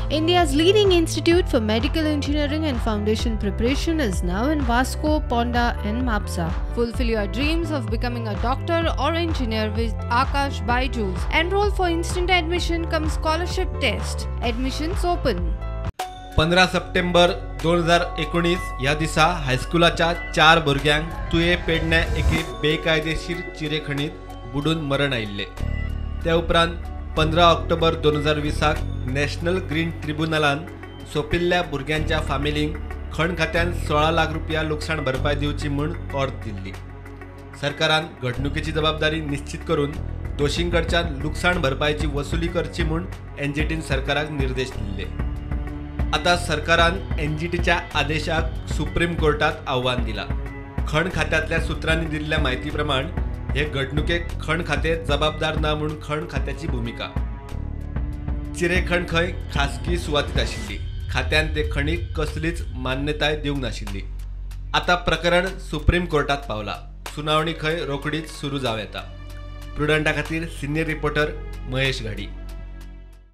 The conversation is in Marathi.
India's leading institute for medical engineering and foundation preparation is now in Vasco, Ponda and Mapsa. Fulfill your dreams of becoming a doctor or engineer with Akash Byju's. Enroll for instant admission cum scholarship test. Admissions open. 15 September 2019 या दिसा हायस्कुलाच्या 4 भुरग्यांक तुये पेडण्या एके बेकायदेशीर चिरेखणीत बुडून मरण आयिल्ले। त्या उपरांत 15 ऑक्टोबर 2020 नॅशनल ग्रीन ट्रिब्युनलान सोपिल्ल्या भुरग्यांच्या फामिलींक खण खात्यान 16 लाख रुपया लुकसाण भरपाय दिवची म्हूण ऑर्ड दिल्ली। सरकारान घडणुकेची जबाबदारी निश्चित करून दोषींकडच्यान लुकसाण भरपायची वसुली करची म्हूण एनजीटीन सरकाराक निर्देश दिल्ले। आता सरकारान एनजीटीच्या आदेशाक सुप्रीम कोर्टात आव्हान दिला। खण खात्यातल्या सूत्रांनी दिल्ल्या माहिती प्रमाण हे घडणुकेक खण खाते जबाबदार ना म्हणून खण खात्याची भूमिका। चिरेखण खंय खासगी सुवातीत आशिल्ली, खात्यान ते खणीक कसलीच मान्यताय दिवंक नाशिल्ली। आता प्रकरण सुप्रीम कोर्टात पावला, सुनावणी खंय रोखडीच सुरू जावं येता। प्रुडंटा खातीर सिनियर रिपोर्टर महेश घाडी।